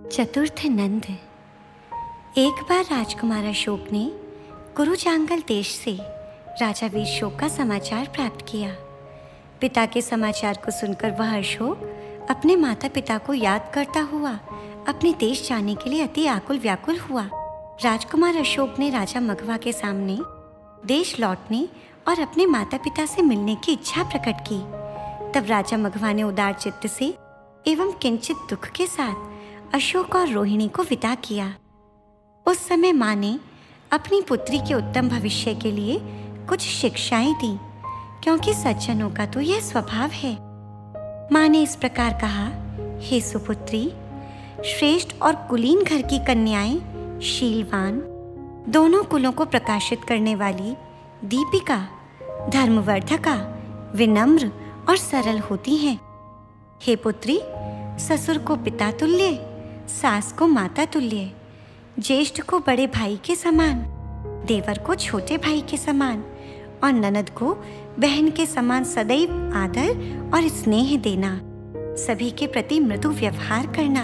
चतुर्थ नंद। एक बार राजकुमार अशोक ने कुरु जांगल देश से राजा वीरशोक का समाचार प्राप्त किया। पिता के समाचार को सुनकर वह अशोक अपने माता पिता को याद करता हुआ अपने देश जाने के लिए अति आकुल व्याकुल हुआ। राजकुमार अशोक ने राजा मघवा के सामने देश लौटने और अपने माता पिता से मिलने की इच्छा प्रकट की। तब राजा मघवा ने उदार चित्त से एवं किंचित दुख के साथ अशोक और रोहिणी को विदा किया। उस समय माँ ने अपनी पुत्री के उत्तम भविष्य के लिए कुछ शिक्षाएं दी, क्योंकि सज्जनों का तो यह स्वभाव है। माँ ने इस प्रकार कहा, हे सुपुत्री, श्रेष्ठ और कुलीन घर की कन्याएं शीलवान, दोनों कुलों को प्रकाशित करने वाली, दीपिका, धर्मवर्धका, विनम्र और सरल होती हैं। हे पुत्री, ससुर को पिता तुल्य, सास को माता तुल्य, ज्येष्ठ को बड़े भाई के समान, देवर को छोटे भाई के समान और ननद को बहन के समान सदैव आदर और स्नेह देना, सभी के प्रति मृदु व्यवहार करना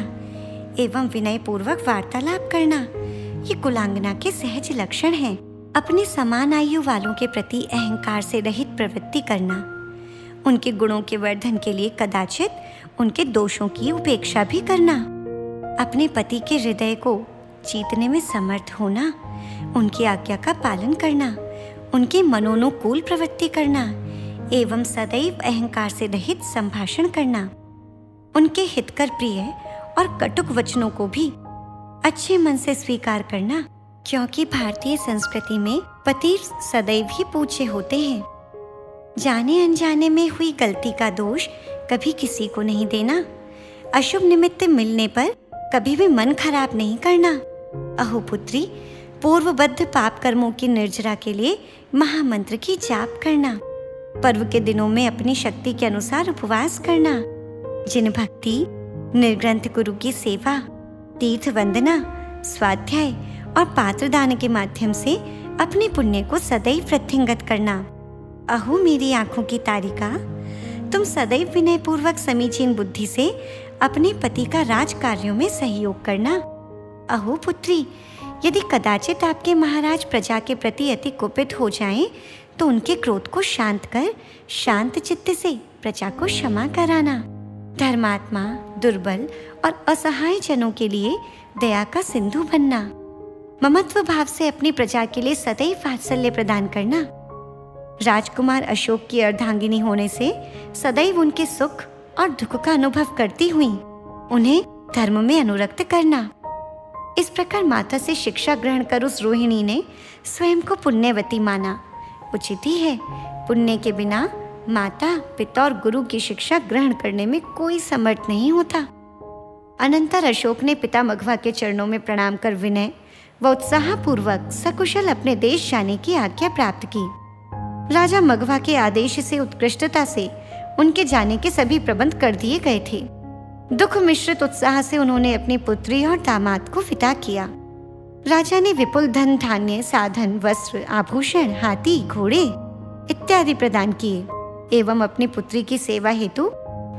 एवं विनय पूर्वक वार्तालाप करना, ये कुलांगना के सहज लक्षण हैं। अपने समान आयु वालों के प्रति अहंकार से रहित प्रवृत्ति करना, उनके गुणों के वर्धन के लिए कदाचित उनके दोषों की उपेक्षा भी करना, अपने पति के हृदय को जीतने में समर्थ होना, उनकी आज्ञा का पालन करना, उनकी मनोनुकूल प्रवृत्ति करना एवं सदैव अहंकार से रहित संभाषण करना, उनके हितकर प्रिय और कटुक वचनों को भी अच्छे मन से स्वीकार करना, क्योंकि भारतीय संस्कृति में पति सदैव ही पूज्य होते हैं। जाने अनजाने में हुई गलती का दोष कभी किसी को नहीं देना। अशुभ निमित्त मिलने पर कभी भी मन खराब नहीं करना। अहो पुत्री, पूर्वबद्ध पाप कर्मों की निर्जरा के लिए महामंत्र की जाप करना, पर्व के दिनों में अपनी शक्ति के अनुसार उपवास करना, जिन भक्ति, निर्ग्रंथ गुरु की सेवा, तीर्थ वंदना, स्वाध्याय और पात्रदान के माध्यम से अपने पुण्य को सदैव वृद्धिंगत करना। अहो मेरी आंखों की तारिका, तुम सदैव विनय पूर्वक समीचीन बुद्धि से अपने पति का राज कार्यों में सहयोग करना। अहो पुत्री, यदि कदाचित आपके महाराज प्रजा के प्रति अति कुपित हो जाएं, तो उनके क्रोध को शांत कर शांत चित्त से प्रजा को क्षमा कराना। धर्मात्मा, दुर्बल और असहाय जनों के लिए दया का सिंधु बनना। ममत्व भाव से अपनी प्रजा के लिए सदैव वात्सल्य प्रदान करना। राजकुमार अशोक की अर्धांगिनी होने से सदैव उनके सुख और दुख का अनुभव करती हुई उन्हें धर्म में अनुरक्त करना। इस प्रकार माता से शिक्षा ग्रहण कर उस रोहिणी ने स्वयं को पुण्यवती माना। उचित ही है, पुण्य के बिना माता, पिता और गुरु की शिक्षा ग्रहण करने में कोई समर्थ नहीं होता। अनंतर अशोक ने पिता मघवा के चरणों में प्रणाम कर विनय व उत्साहपूर्वक सकुशल अपने देश जाने की आज्ञा प्राप्त की। राजा मघवा के आदेश से उत्कृष्टता से उनके जाने के सभी प्रबंध कर दिए गए थे। दुख मिश्रित उत्साह से उन्होंने अपनी पुत्री और दामाद को विदा किया। राजा ने विपुल धन धान्य, साधन, वस्त्र, आभूषण, हाथी, घोड़े इत्यादि प्रदान किए एवं अपनी पुत्री की सेवा हेतु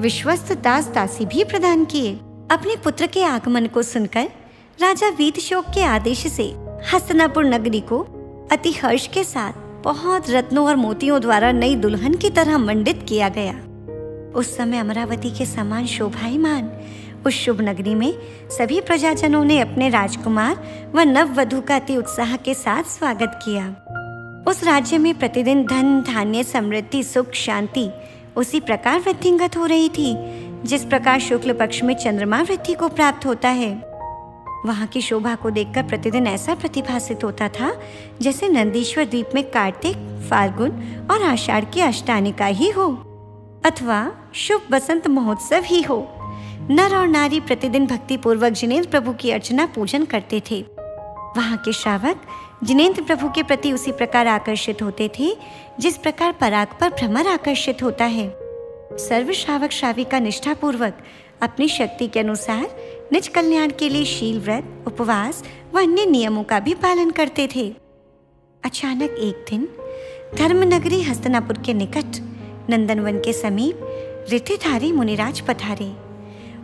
विश्वस्त दास दासी भी प्रदान किए। अपने पुत्र के आगमन को सुनकर राजा वीरशोक के आदेश से हस्तिनापुर नगरी को अति हर्ष के साथ बहुत रत्नों और मोतियों द्वारा नई दुल्हन की तरह मंडित किया गया। उस समय अमरावती के समान शोभायमान उस शुभ नगरी में सभी प्रजाजनों ने अपने राजकुमार व नववधू का अति उत्साह के साथ स्वागत किया। उस राज्य में प्रतिदिन धन, धान्य, समृद्धि, सुख, शांति उसी प्रकार वृद्धिंगत हो रही थी जिस प्रकार शुक्ल पक्ष में चंद्रमा वृद्धि को प्राप्त होता है। वहाँ की शोभा को देखकर प्रतिदिन ऐसा प्रतिभासित होता था जैसे नंदीश्वर द्वीप में कार्तिक, फाल्गुन और आषाढ़ की अष्टानिका ही हो अथवा शुभ बसंत महोत्सव ही हो। नर और नारी प्रतिदिन भक्ति पूर्वक जिनेंद्र प्रभु की अर्चना पूजन करते थे। वहाँ के श्रावक जिनेंद्र प्रभु के प्रति उसी प्रकार आकर्षित होते थे जिस प्रकार पराग पर भ्रमर आकर्षित होता है। सर्व श्रावक श्राविका निष्ठा पूर्वक अपनी शक्ति के अनुसार निज कल्याण के लिए शील व्रत, उपवास व अन्य नियमों का भी पालन करते थे। अचानक एक दिन धर्मनगरी हस्तिनापुर के निकट नंदनवन के समीप ऋतुधारी मुनिराज पधारे।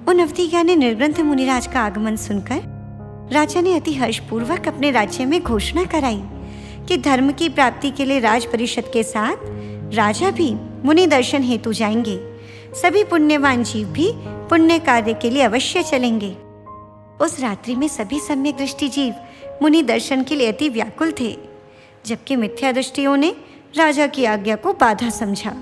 उन अवधि ज्ञानी निर्ग्रंथ मुनिराज का आगमन सुनकर राजा ने अति हर्षपूर्वक अपने राज्य में घोषणा कराई कि धर्म की प्राप्ति के लिए राज परिषद के साथ राजा भी मुनि दर्शन हेतु जाएंगे। सभी पुण्यवान जीव भी पुण्य कार्य के लिए अवश्य चलेंगे। उस रात्रि में सभी सम्यक दृष्टि जीव मुनि दर्शन के लिए अति व्याकुल थे, जबकि मिथ्या दृष्टियों ने राजा की आज्ञा को बाधा समझा।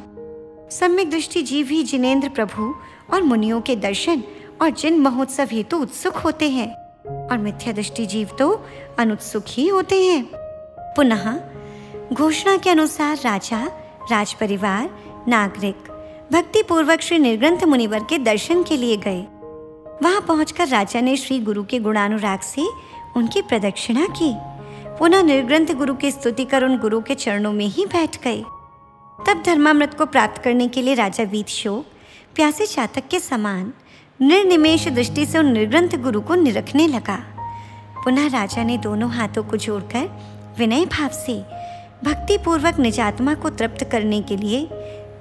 सम्यक दृष्टि जीव ही जिनेंद्र प्रभु और मुनियों के दर्शन और जिन महोत्सव हेतु उत्सुक होते हैं, और मिथ्या दृष्टि जीव तो अनुत्सुक ही होते हैं। पुनः घोषणा के अनुसार राजा, राज परिवार, नागरिक भक्ति पूर्वक श्री निर्ग्रंथ मुनिवर के दर्शन के लिए गए। वहां पहुंचकर राजा ने श्री गुरु के गुणानुराग से उनकी प्रदक्षिणा की। पुनः निर्ग्रंथ गुरु की स्तुति कर उन गुरु के चरणों में ही बैठ गए। तब धर्मामृत को प्राप्त करने के लिए राजा वीतशोक प्यासे चातक के समान निर्निमेष दृष्टि से उन निर्ग्रंथ गुरु को निरखने लगा। पुनः राजा ने दोनों हाथों को जोड़कर विनय भाव से भक्ति पूर्वक निजात्मा को तृप्त करने के लिए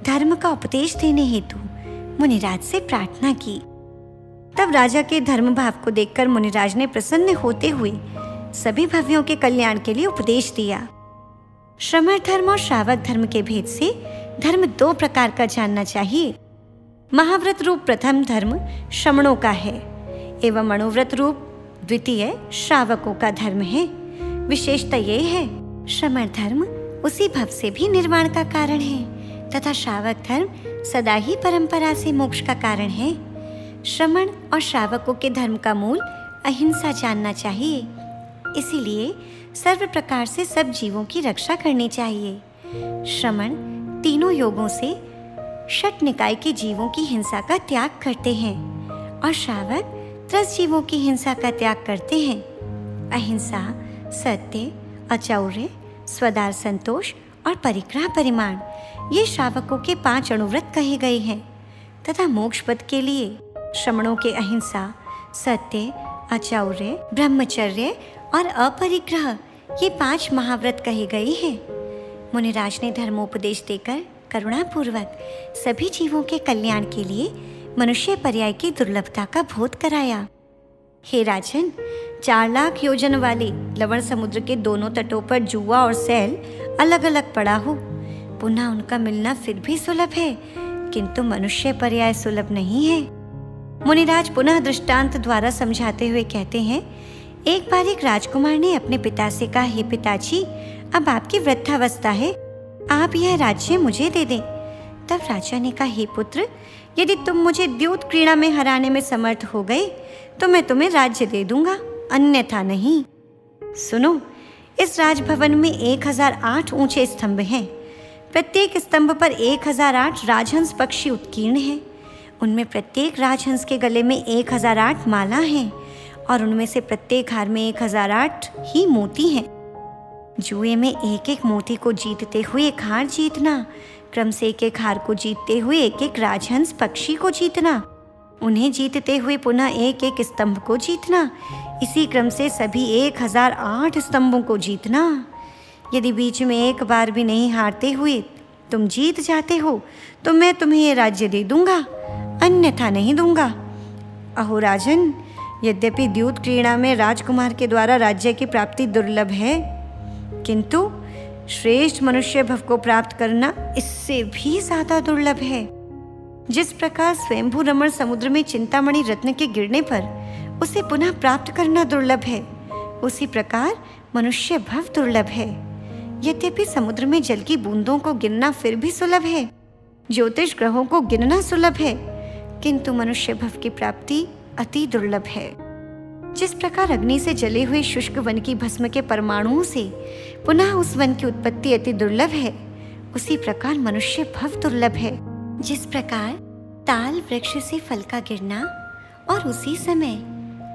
धर्म का उपदेश देने हेतु मुनिराज से प्रार्थना की। तब राजा के धर्म भाव को देखकर मुनिराज ने प्रसन्न होते हुए सभी भव्यों के कल्याण के लिए उपदेश दिया। श्रमण धर्म और श्रावक धर्म के भेद से धर्म दो प्रकार का जानना चाहिए। महाव्रत रूप प्रथम धर्म श्रमणों का है एवं मनोव्रत रूप द्वितीय श्रावकों का धर्म है। विशेषता ये है, श्रमण धर्म उसी भव से भी निर्वाण का कारण है तथा श्रावक धर्म सदा ही परंपरा से मोक्ष का कारण है। श्रमण और श्रावकों के धर्म का मूल अहिंसा जानना चाहिए। इसीलिए सर्व प्रकार से सब जीवों की रक्षा करनी चाहिए। श्रमण तीनों योगों से षट निकाय के जीवों की हिंसा का त्याग करते हैं और श्रावक 10 जीवों की हिंसा का त्याग करते हैं। अहिंसा, सत्य, अचौर्य, स्वदार संतोष और परिग्रह परिमाण ये श्रावकों के 5 अणुव्रत कहे गए हैं तथा मोक्ष पद के लिए श्रमणों के अहिंसा, सत्य, अचौर्य, ब्रह्मचर्य और अपरिग्रह ये 5 महाव्रत कहे गए हैं। मुनिराज ने धर्मोपदेश देकर करुणापूर्वक सभी जीवों के कल्याण के लिए मनुष्य पर्याय की दुर्लभता का बोध कराया। हे राजन, 4 लाख योजन वाले लवण समुद्र के दोनों तटों पर जुआ और सैल अलग अलग पड़ा हो, पुनः उनका मिलना फिर भी सुलभ है, किंतु मनुष्य पर्याय सुलभ नहीं है। मुनिराज पुनः दृष्टांत द्वारा समझाते हुए कहते हैं, एक बार एक राजकुमार ने अपने पिता से कहा, हे पिताजी, अब आपकी वृद्धावस्था है, आप यह राज्य मुझे दे दें। तब राजा ने कहा, हे पुत्र, यदि तुम मुझे द्यूत क्रीड़ा में हराने में समर्थ हो गए तो मैं तुम्हें राज्य दे दूंगा, अन्यथा नहीं। सुनो, इस राजभवन में 1008 ऊंचे स्तंभ हैं। प्रत्येक स्तंभ पर 1008 राजहंस पक्षी उत्कीर्ण हैं। उनमें प्रत्येक राजहंस के गले में 1008 माला हैं और उनमें से प्रत्येक हार में 1008 ही मोती हैं। जुए में एक एक मोती को जीतते हुए एक हार जीतना, क्रम से एक एक हार को जीतते हुए एक एक राजहंस पक्षी को जीतना, उन्हें जीतते हुए पुनः एक एक स्तंभ को जीतना, इसी क्रम से सभी 1008 स्तंभों को जीतना। यदि बीच में एक बार भी नहीं हारते हुए तुम जीत जाते हो तो मैं तुम्हें ये राज्य दे दूंगा, अन्यथा नहीं दूंगा। अहो राजन, यद्यपि द्यूत क्रीड़ा में राजकुमार के द्वारा राज्य की प्राप्ति दुर्लभ है, किंतु श्रेष्ठ मनुष्य भव को प्राप्त करना इससे भी ज्यादा दुर्लभ है। जिस प्रकार स्वयंभू रमण समुद्र में चिंतामणि रत्न के गिरने पर उसे पुनः प्राप्त करना दुर्लभ है, उसी प्रकार मनुष्य भव दुर्लभ है। यद्यपि समुद्र में जल की बूंदों को गिनना फिर भी सुलभ है, ज्योतिष ग्रहों को गिनना सुलभ है, किंतु मनुष्य भव की प्राप्ति अति दुर्लभ है। जिस प्रकार अग्नि से जले हुए शुष्क वन की भस्म के परमाणुओं से पुनः उस वन की उत्पत्ति अति दुर्लभ है, उसी प्रकार मनुष्य भव दुर्लभ है। जिस प्रकार ताल वृक्ष से फल का गिरना और उसी समय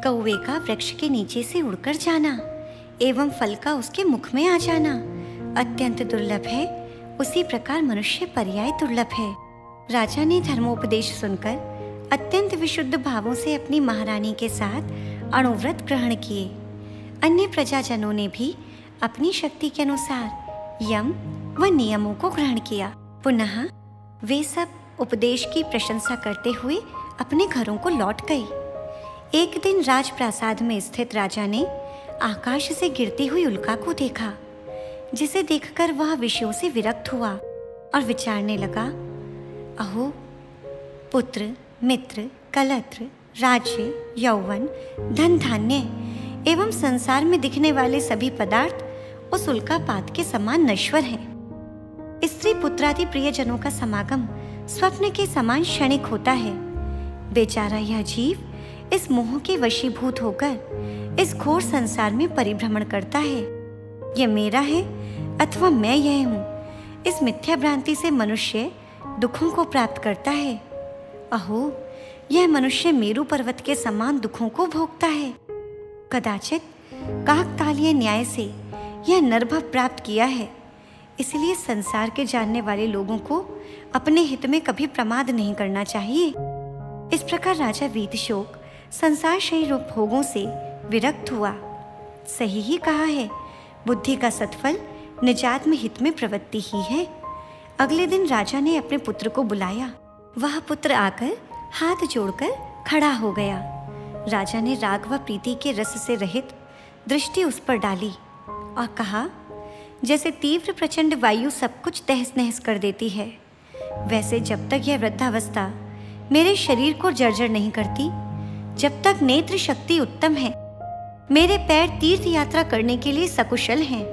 कौवे का वृक्ष के नीचे से उड़कर जाना एवं फल का उसके मुख में आ जाना अत्यंत दुर्लभ है, उसी प्रकार मनुष्य पर्याय दुर्लभ है। राजा ने धर्मोपदेश सुनकर अत्यंत विशुद्ध भावों से अपनी महारानी के साथ अणुव्रत ग्रहण किए। अन्य प्रजाजनों ने भी अपनी शक्ति के अनुसार यम व नियमों को ग्रहण किया। पुनः वे सब उपदेश की प्रशंसा करते हुए अपने घरों को लौट गई। एक दिन राजप्रासाद में स्थित राजा ने आकाश से गिरती हुई उल्का को देखा, जिसे देखकर वह विषयों से विरक्त हुआ और विचारने लगा, अहो, पुत्र, मित्र, कलत्र, राज्य, यौवन, धन धान्य एवं संसार में दिखने वाले सभी पदार्थ उस उल्कापात के समान नश्वर हैं। स्त्री पुत्रादि प्रियजनों का समागम स्वप्न के समान क्षणिक होता है। बेचारा यह जीव इस मोह के वशीभूत होकर इस घोर संसार में परिभ्रमण करता है। यह मेरा है अथवा मैं यह हूँ, इस मिथ्या भ्रांति से मनुष्य दुखों को प्राप्त करता है। अहो, यह मनुष्य मेरू पर्वत के समान दुखों को भोगता है। कदाचित काकतालीय न्याय से यह नरभव प्राप्त किया है, इसलिए संसार के जानने वाले लोगों को अपने हित में कभी प्रमाद नहीं करना चाहिए। इस प्रकार राजा वीतशोक संसारशयी रूप भोगों से विरक्त हुआ। सही ही कहा है, बुद्धि का सत्फल निजात्म हित में प्रवृत्ति ही है। अगले दिन राजा ने अपने पुत्र को बुलाया। वह पुत्र आकर हाथ जोड़कर खड़ा हो गया। राजा ने राग व प्रीति के रस से रहित दृष्टि उस पर डाली और कहा, जैसे तीव्र प्रचंड वायु सब कुछ तहस नहस कर देती है, वैसे जब तक यह वृद्धावस्था मेरे शरीर को जर्जर नहीं करती, जब तक नेत्र शक्ति उत्तम है, मेरे पैर तीर्थ यात्रा करने के लिए सकुशल हैं,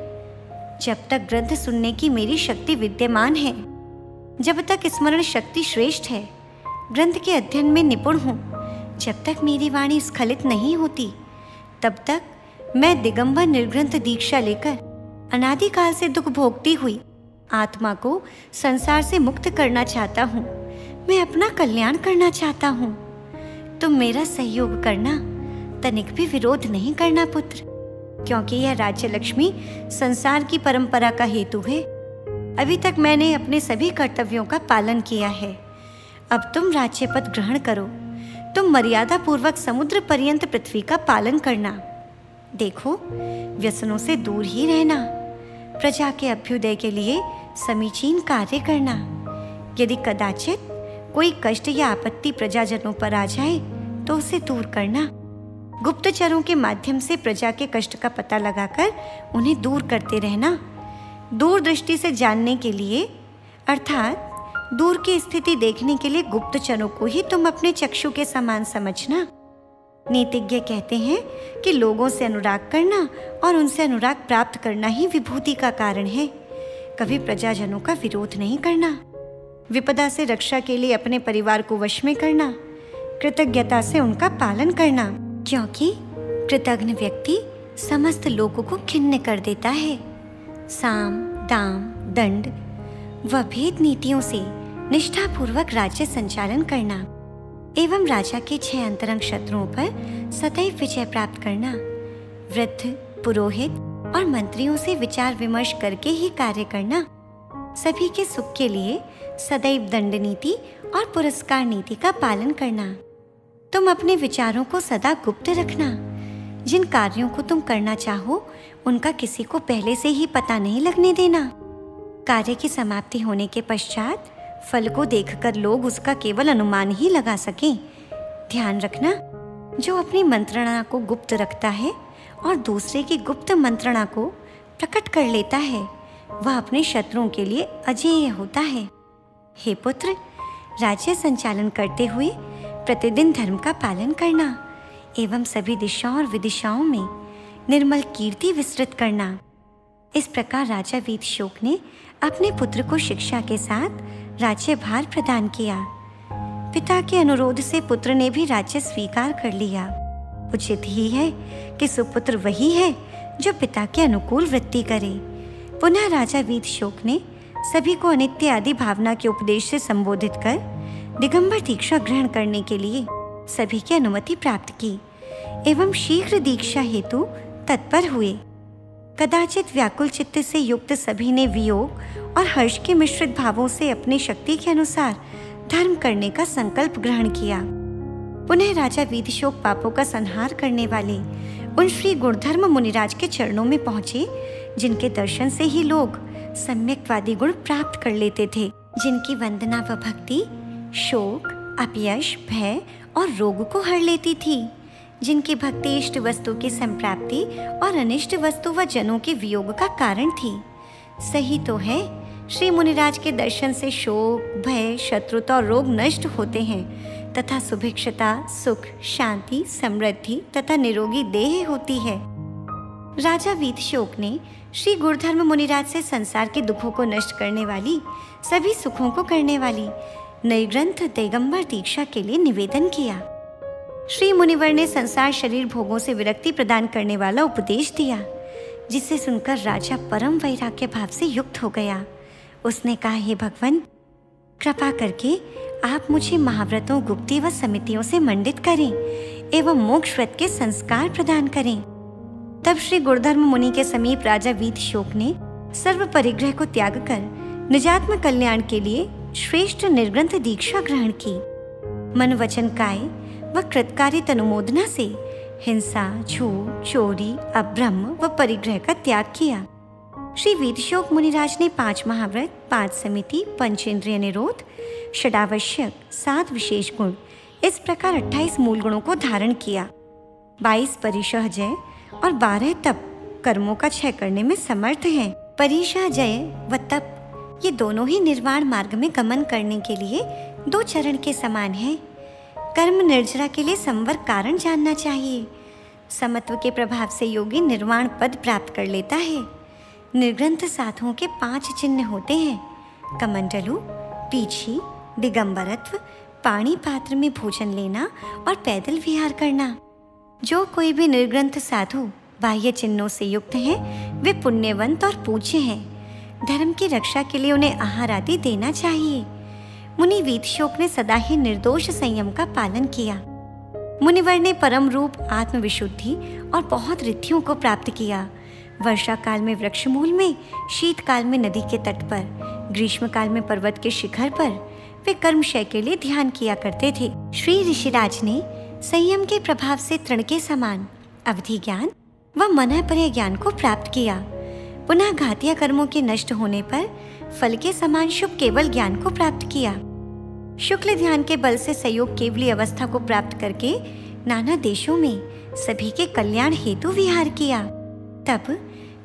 जब तक ग्रंथ सुनने की मेरी शक्ति विद्यमान है, जब तक स्मरण शक्ति श्रेष्ठ है, ग्रंथ के अध्ययन में निपुण हूँ, जब तक मेरी वाणी स्खलित नहीं होती, तब तक मैं दिगंबर निर्ग्रंथ दीक्षा लेकर अनादिकाल से दुख भोगती हुई आत्मा को संसार से मुक्त करना चाहता हूँ। मैं अपना कल्याण करना चाहता हूँ। तुम मेरा सहयोग करना, तनिक भी विरोध नहीं करना पुत्र, क्योंकि यह राज्य लक्ष्मी संसार की परंपरा का हेतु है। अभी तक मैंने अपने सभी कर्तव्यों का पालन किया है। अब तुम राज्य पद ग्रहण करो। तुम मर्यादा पूर्वक समुद्र पर्यंत पृथ्वी का पालन करना। देखो, व्यसनों से दूर ही रहना। प्रजा के अभ्युदय के लिए समीचीन कार्य करना। यदि कदाचित कोई कष्ट या आपत्ति प्रजाजनों पर आ जाए तो उसे दूर करना। गुप्तचरों के माध्यम से प्रजा के कष्ट का पता लगाकर उन्हें दूर करते रहना। दूरदृष्टि से जानने के लिए, अर्थात दूर की स्थिति देखने के लिए गुप्तचरों को ही तुम अपने चक्षु के समान समझना। नीतिज्ञ कहते हैं कि लोगों से अनुराग करना और उनसे अनुराग प्राप्त करना ही विभूति का कारण है। कभी प्रजाजनों का विरोध नहीं करना। विपदा से रक्षा के लिए अपने परिवार को वश में करना। कृतज्ञता से उनका पालन करना, क्योंकि कृतज्ञ व्यक्ति समस्त लोगों को खिन्न कर देता है। साम, दाम, दंड व भेद नीतियों से निष्ठापूर्वक राज्य संचालन करना एवं राजा के 6 अंतरंग शत्रुओं पर सदैव विजय प्राप्त करना। वृद्ध, पुरोहित और मंत्रियों से विचार विमर्श करके ही कार्य करना। सभी के सुख के लिए सदैव दंड नीति और पुरस्कार नीति का पालन करना। तुम अपने विचारों को सदा गुप्त रखना। जिन कार्यों को तुम करना चाहो उनका किसी को पहले से ही पता नहीं लगने देना। कार्य की समाप्ति होने के पश्चात फल को देखकर लोग उसका केवल अनुमान ही लगा सकें। ध्यान रखना, जो अपनी मंत्रणा को गुप्त रखता है और दूसरे की गुप्त मंत्रणा को प्रकट कर लेता है, वह अपने शत्रुओं के लिए अजेय होता है। हे पुत्र, राज्य संचालन करते हुए प्रतिदिन धर्म का पालन करना एवं सभी दिशाओं और विदिशाओं में निर्मल कीर्ति विस्तृत करना। इस प्रकार राजा वीतशोक ने अपने पुत्र को शिक्षा के साथ राज्यभार प्रदान किया। पिता के अनुरोध से पुत्र ने भी राज्य स्वीकार कर लिया। उचित ही है कि सुपुत्र वही है जो पिता के अनुकूल वृत्ति करे। पुनः राजा वीतशोक ने सभी को अनित्य आदि भावना के उपदेश से संबोधित कर दिगंबर दीक्षा ग्रहण करने के लिए सभी की अनुमति प्राप्त की एवं शीघ्र दीक्षा हेतु तत्पर हुए। कदाचित व्याकुल चित्त से युक्त सभी ने वियोग और हर्ष के मिश्रित भावों से अपनी शक्ति के अनुसार धर्म करने का संकल्प ग्रहण किया। पुनः राजा वीतशोक पापों का संहार करने वाले उन श्री गुणधर्म मुनिराज के चरणों में पहुंचे, जिनके दर्शन से ही लोग सम्यक्वादी गुण प्राप्त कर लेते थे, जिनकी वंदना व भक्ति शोक, अपयश, भय और रोग को हर लेती थी। जिनकी भक्ति इष्ट वस्तु की संप्राप्ति और अनिष्ट वस्तु व जनों के वियोग का कारण थी। सही तो है, श्री मुनिराज के दर्शन से शोक, भय, शत्रुता और रोग नष्ट होते हैं तथा सुभिक्षता, सुख, शांति, समृद्धि तथा निरोगी देह होती है। राजा वीतशोक ने श्री गुरुधर्म मुनिराज से संसार के दुखों को नष्ट करने वाली, सभी सुखों को करने वाली नई ग्रंथ दिगंबर दीक्षा के लिए निवेदन किया। श्री मुनिवर ने संसार शरीर भोगों से विरक्ति प्रदान करने वाला उपदेश दिया, जिसे सुनकर राजा परम वैराग्य भाव से युक्त हो गया। उसने कहा, हे भगवान, कृपा करके आप मुझे महाव्रतों, गुप्ती व समितियों से मंडित करें एवं मोक्ष व्रत के संस्कार प्रदान करें। तब श्री गुरुधर्म मुनि के समीप राजा वीतशोक ने सर्व परिग्रह को त्याग कर निजात्म कल्याण के लिए श्रेष्ठ निर्ग्रंथ दीक्षा ग्रहण की। मन, वचन, काय व कृतकारी तनुमोदना से हिंसा, झूठ, चोरी, अभ्रम व परिग्रह का त्याग किया। श्री वीतशोक मुनिराज ने 5 महाव्रत, 5 समिति, पंचेंद्रिय निरोध, षडावश्यक, 7 विशेष गुण, इस प्रकार 28 मूल गुणों को धारण किया। 22 परिशह जय और 12 तप कर्मों का क्षय करने में समर्थ है। परिशह जय व तप ये दोनों ही निर्वाण मार्ग में गमन करने के लिए 2 चरण के समान है। कर्म निर्जरा के लिए संवर कारण जानना चाहिए। समत्व के प्रभाव से योगी निर्वाण पद प्राप्त कर लेता है। निर्ग्रंथ साधुओं के 5 चिन्ह होते हैं: कमंडलू, पीछी, दिगंबरत्व, पानी पात्र में भोजन लेना और पैदल विहार करना। जो कोई भी निर्ग्रंथ साधु बाह्य चिन्हों से युक्त हैं, वे पुण्यवंत और पूज्य हैं। धर्म की रक्षा के लिए उन्हें आहार आदि देना चाहिए। मुनि वीतशोक ने सदा ही निर्दोष संयम का पालन किया। मुनिवर ने परम रूप आत्मविशुद्धि और बहुत रिद्धियों को प्राप्त किया। वर्षा काल में वृक्ष मूल में, शीतकाल में नदी के तट पर, ग्रीष्म काल में पर्वत के शिखर पर वे कर्मक्षय के लिए ध्यान किया करते थे। श्री ऋषिराज ने संयम के प्रभाव से तृण के समान अवधि ज्ञान व मनःपरय ज्ञान को प्राप्त किया। पुनः घातीय कर्मों के नष्ट होने पर फल के समान शुभ केवल ज्ञान को प्राप्त किया। शुक्ल ध्यान के बल से संयोग केवली अवस्था को प्राप्त करके नाना देशों में सभी के कल्याण हेतु विहार किया। तब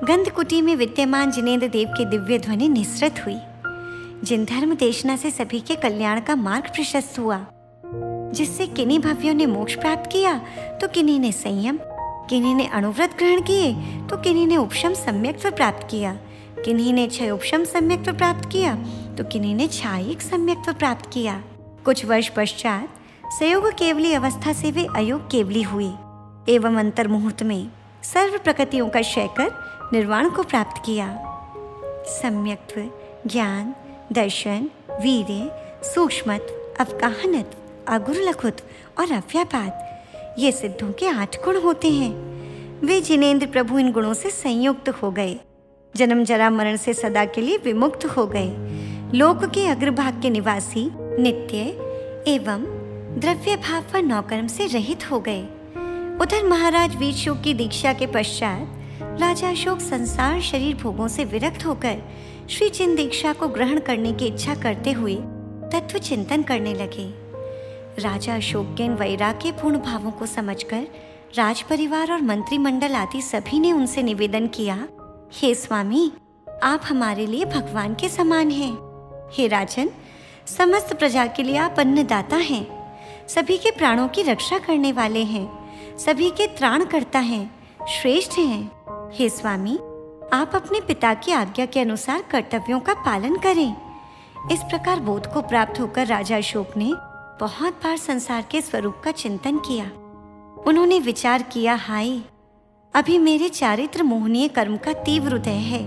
गंधकुटी में विद्यमान जिनेंद्र देव की दिव्य ध्वनि निसृत हुई। जिन धर्म देशना से सभी के कल्याण का मार्ग प्रशस्त हुआ, जिससे किन्हीं भव्यों ने मोक्ष प्राप्त किया तो किन्हीं ने संयम, किन्हीं ने अणुव्रत ग्रहण किए तो किन्हीं ने उपशम सम्यक्त्व प्राप्त किया, किन्हीं ने क्षय उपशम सम्यक्त्व प्राप्त किया तो किन्हीं ने क्षायिक सम्यक्त्व प्राप्त किया। कुछ वर्ष पश्चात संयोग केवली अवस्था से वे अयोग केवली हुए एवं अंतर मुहूर्त में सर्व प्रकृतियों का क्षय कर निर्वाण को प्राप्त किया। सम्यक्त्व, ज्ञान, दर्शन, वीर्य, सूक्ष्मत्व, अवगाहनत्व, अगुरुलघुत्व और अव्यापात ये सिद्धों के 8 गुण होते हैं। वे जिनेंद्र प्रभु इन गुणों से संयुक्त हो गए, जन्म जरा मरण से सदा के लिए विमुक्त हो गए, लोक के अग्रभाग के निवासी नित्य एवं द्रव्य भाव व नौकर्म से रहित हो गए। उधर महाराज वीतशोक की दीक्षा के पश्चात राजा अशोक संसार शरीर भोगों से विरक्त होकर श्री चिन्ह दीक्षा को ग्रहण करने की इच्छा करते हुए तत्व चिंतन करने लगे। राजा अशोक के इन वैराग्यपूर्ण भावों को समझकर राज परिवार और मंत्रिमंडल आदि सभी ने उनसे निवेदन किया, हे स्वामी, आप हमारे लिए भगवान के समान हैं। हे राजन, समस्त प्रजा के लिए आप अन्नदाता हैं, सभी के प्राणों की रक्षा करने वाले हैं, सभी के त्राणकर्ता हैं, श्रेष्ठ हैं। हे स्वामी, आप अपने पिता की आज्ञा के अनुसार कर्तव्यों का पालन करें। इस प्रकार बोध को प्राप्त होकर राजा अशोक ने बहुत बार संसार के स्वरूप का चिंतन किया। उन्होंने विचार किया, हाय, अभी मेरे चारित्र मोहनीय कर्म का तीव्र उदय है।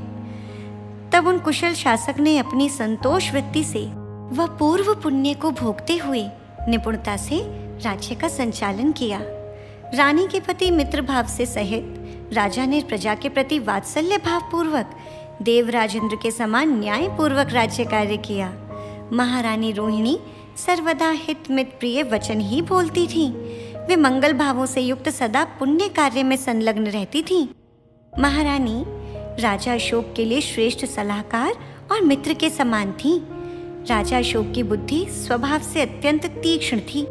तब उन कुशल शासक ने अपनी संतोष वृत्ति से व पूर्व पुण्य को भोगते हुए निपुणता से राज्य का संचालन किया। रानी के पति मित्र भाव से सहित राजा ने प्रजा के प्रति वात्सल्य भाव पूर्वक देवराजेंद्र के समान न्याय पूर्वक राज्य कार्य किया। महारानी रोहिणी सर्वदा हित मित प्रिय वचन ही बोलती थी। वे मंगल भावों से युक्त सदा पुण्य कार्य में संलग्न रहती थी। महारानी राजा अशोक के लिए श्रेष्ठ सलाहकार और मित्र के समान थी। राजा अशोक की बुद्धि स्वभाव से अत्यंत तीक्ष्ण थी,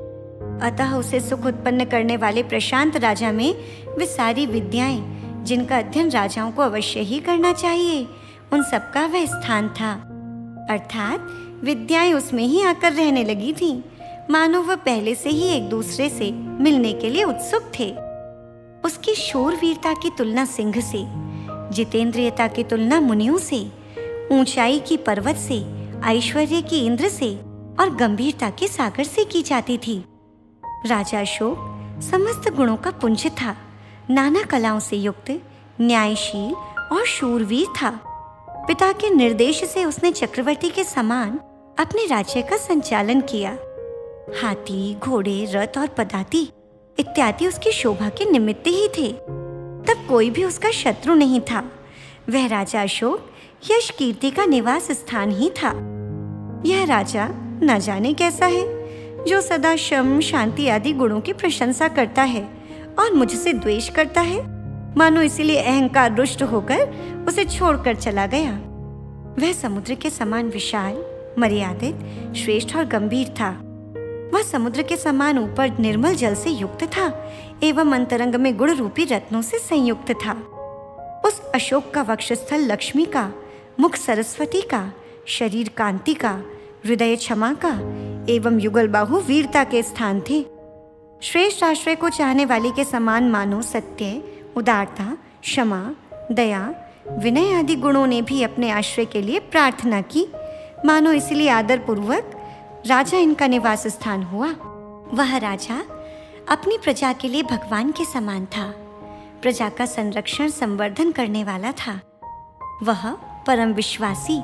अतः उसे सुख उत्पन्न करने वाले प्रशांत राजा में वे सारी विद्याएं जिनका अध्ययन राजाओं को अवश्य ही करना चाहिए, उन सबका वह स्थान था। अर्थात विद्याएं उसमें ही आकर रहने लगी थीं, मानो वह पहले से ही एक दूसरे से मिलने के लिए उत्सुक थे। उसकी शूरवीरता की तुलना सिंह से, जितेंद्रियता की तुलना मुनियों से, ऊंचाई की पर्वत से, ऐश्वर्य की इंद्र से और गंभीरता के सागर से की जाती थी। राजा अशोक समस्त गुणों का पुंज था, नाना कलाओं से युक्त, न्यायशील और शूरवीर था। पिता के निर्देश से उसने चक्रवर्ती के समान अपने राज्य का संचालन किया। हाथी, घोड़े, रथ और पदाती इत्यादि उसकी शोभा के निमित्त ही थे। तब कोई भी उसका शत्रु नहीं था। वह राजा अशोक यश कीर्ति का निवास स्थान ही था। यह राजा न जाने कैसा है, जो सदा शम, शांति आदि गुणों की प्रशंसा करता है और मुझसे द्वेष करता है, मानो इसीलिए अहंकार रुष्ट होकर उसे छोड़कर चला गया। वह समुद्र के समान विशाल, मर्यादित, श्रेष्ठ और गंभीर था। वह समुद्र के समान ऊपर निर्मल जल से युक्त था एवं अंतरंग में गुण रूपी रत्नों से संयुक्त था। उस अशोक का वक्षस्थल लक्ष्मी का, मुख सरस्वती का, शरीर कांति का, हृदय क्षमा का एवं युगल बाहु वीरता के स्थान थे। श्रेष्ठ आश्रय को चाहने वाले के समान मानो सत्य, उदारता, क्षमा, दया, विनय आदि गुणों ने भी अपने आश्रय के लिए प्रार्थना की, मानो इसलिए आदर पूर्वक राजा इनका निवास स्थान हुआ। वह राजा अपनी प्रजा के लिए भगवान के समान था, प्रजा का संरक्षण संवर्धन करने वाला था। वह परम विश्वासी,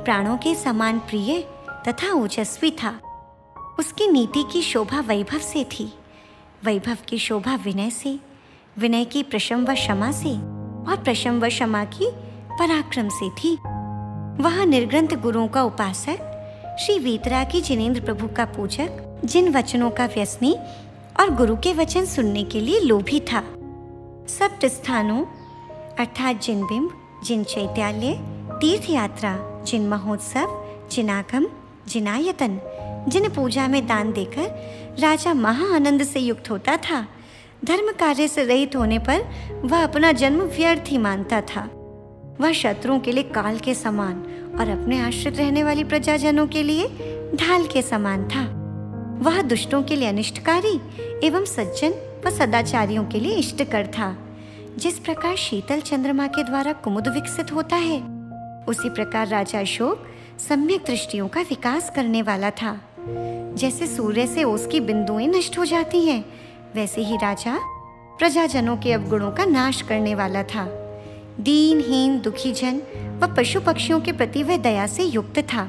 प्राणों के समान प्रिय तथा ओजस्वी था। उसकी नीति की शोभा वैभव से थी, वैभव की शोभा विनय से, विनय की प्रशम व क्षमा से और प्रशम व क्षमा की पराक्रम से थी। वह निर्ग्रंथ गुरुओं का उपासक, श्री वीतरागी जिनेंद्र प्रभु का पूजक, जिन वचनों का व्यसनी और गुरु के वचन सुनने के लिए लोभी था। सप्त स्थानों अर्थात जिन बिंब, जिन चैत्यालय, तीर्थ यात्रा, जिन महोत्सव, जिन आगम, जिन आयतन, जिन पूजा में दान देकर राजा महा आनंद से युक्त होता था, धर्म कार्य से रहित होने पर वह अपना जन्म व्यर्थ ही मानता था। वह शत्रुओं के लिए काल के समान और अपने आश्रित रहने वाली प्रजाजनों के लिए ढाल के समान था। वह दुष्टों के लिए अनिष्टकारी एवं सज्जन व सदाचारियों के लिए इष्टकर था। जिस प्रकार शीतल चंद्रमा के द्वारा कुमुद विकसित होता है, उसी प्रकार राजा अशोक सम्यक दृष्टियों का विकास करने वाला था। जैसे सूर्य से ओस की बिंदुएं नष्ट हो जाती हैं, वैसे ही राजा प्रजाजनों के अवगुणों का नाश करने वाला था। दीनहीन, दुखी जन व पशु पक्षियों के प्रति वह दया से युक्त था।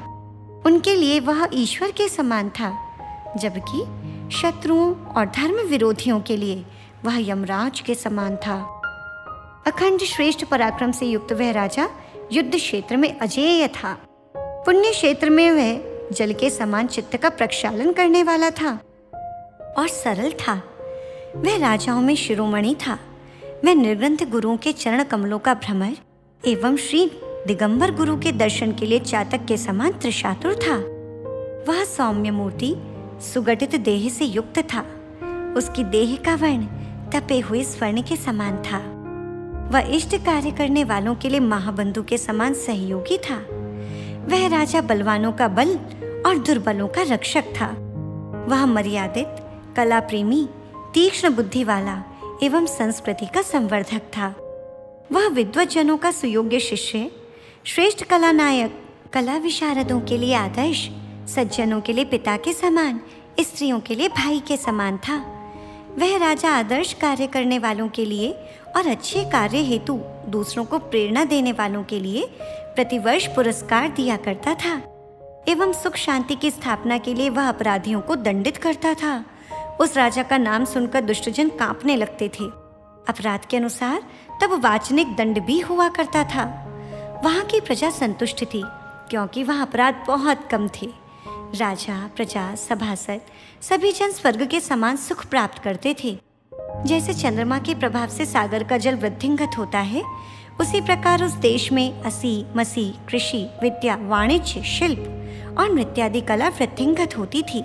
उनके लिए वह ईश्वर के समान था, जबकि शत्रुओं और धर्म विरोधियों के लिए वह यमराज के समान था। अखंड श्रेष्ठ पराक्रम से युक्त वह राजा युद्ध क्षेत्र में अजेय था। पुण्य क्षेत्र में वह जल के समान चित्त का प्रक्षालन करने वाला था और सरल था। वह राजाओं में शिरोमणि था। वह निर्ग्रंथ गुरुओं के चरण कमलों का भ्रमर एवं श्री दिगंबर गुरु के दर्शन के लिए चातक के समान त्रिशातुर था। वह सौम्य मूर्ति, सुगठित देह से युक्त था। उसकी देह का वर्ण तपे हुए स्वर्ण के समान था। वह इष्ट कार्य करने वालों के लिए महाबंधु के समान सहयोगी था। वह राजा बलवानों का बल और दुर्बलों का रक्षक था। वह मर्यादित, कला प्रेमी, तीक्ष्ण बुद्धि वाला एवं संस्कृति का संवर्धक था। वह विद्वज्जनों का सुयोग्य शिष्य, श्रेष्ठ कला नायक, कला विशारदों के लिए आदर्श, सज्जनों के लिए पिता के समान, स्त्रियों के लिए भाई के समान था। वह राजा आदर्श कार्य करने वालों के लिए और अच्छे कार्य हेतु दूसरों को प्रेरणा देने वालों के लिए प्रतिवर्ष पुरस्कार दिया करता था एवं सुख शांति की स्थापना के लिए वह अपराधियों को दंडित करता था। उस राजा का नाम सुनकर दुष्टजन कांपने लगते थे। अपराध के अनुसार तब वाचनिक दंड भी हुआ करता था। वहाँ की प्रजा संतुष्ट थी, क्योंकि वहाँ अपराध बहुत कम थे। राजा, प्रजा, सभासद सभी जन स्वर्ग के समान सुख प्राप्त करते थे। जैसे चंद्रमा के प्रभाव से सागर का जल वृद्धिंगत होता है, उसी प्रकार उस देश में असी मसी कृषि विद्या वाणिज्य शिल्प और नृत्यादि कला वृद्धिंगत होती थी।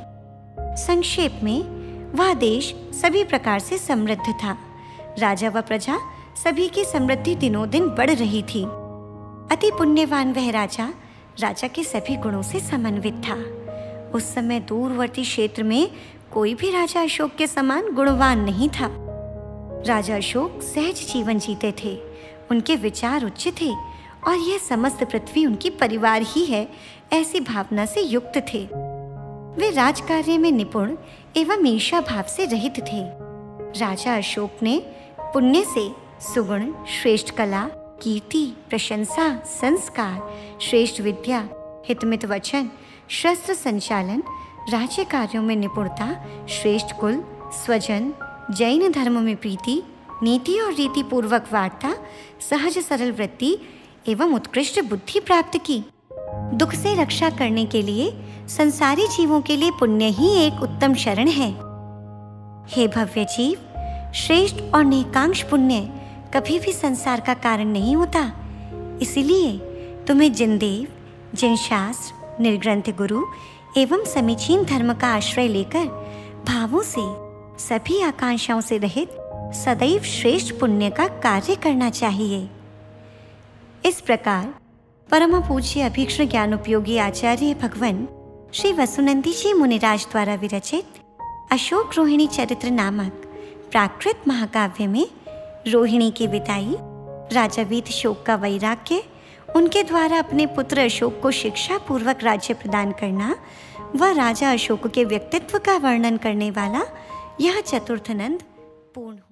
संक्षेप में वह देश सभी प्रकार से समृद्ध था। राजा व प्रजा सभी की समृद्धि दिनों दिन बढ़ रही थी। अति पुण्यवान वह राजा के सभी गुणों से समन्वित था। उस समय दूरवर्ती क्षेत्र में कोई भी राजा अशोक के समान गुणवान नहीं था। राजा अशोक सहज जीवन जीते थे, उनके विचार उच्च थे और यह समस्त पृथ्वी उनकी परिवार ही है, ऐसी भावना से युक्त थे। वे राजकार्य में निपुण एवं ईर्ष्या भाव से रहित थे। राजा अशोक ने पुण्य से सुगुण, श्रेष्ठ कला, कीर्ति, प्रशंसा, संस्कार, श्रेष्ठ विद्या, हितमित वचन, शस्त्र संचालन, राज्य कार्यों में निपुणता, श्रेष्ठ कुल, स्वजन, जैन धर्म में प्रीति, नीति और रीति पूर्वक वार्ता, सहज सरल वृत्ति एवं उत्कृष्ट बुद्धि प्राप्त की। दुख से रक्षा करने के लिए संसारी जीवों के लिए पुण्य ही एक उत्तम शरण है। हे भव्य जीव, श्रेष्ठ और नेकांक्ष पुण्य कभी भी संसार का कारण नहीं होता। इसीलिए तुम्हें जिन देव, जिन शास्त्र, निर्ग्रंथ गुरु एवं समीचीन धर्म का आश्रय लेकर भावों से, सभी आकांक्षाओं से रहित सदैव श्रेष्ठ पुण्य का कार्य करना चाहिए। इस प्रकार परम पूज्य अभीक्ष्ण ज्ञानोपयोगी आचार्य भगवान श्री वसुनंदी जी मुनिराज द्वारा विरचित अशोक रोहिणी चरित्र नामक प्राकृत महाकाव्य में रोहिणी की विदाई, राजा वीतशोक का वैराग्य, उनके द्वारा अपने पुत्र अशोक को शिक्षा पूर्वक राज्य प्रदान करना व राजा अशोक के व्यक्तित्व का वर्णन करने वाला यह चतुर्थ नंद पूर्ण हुआ।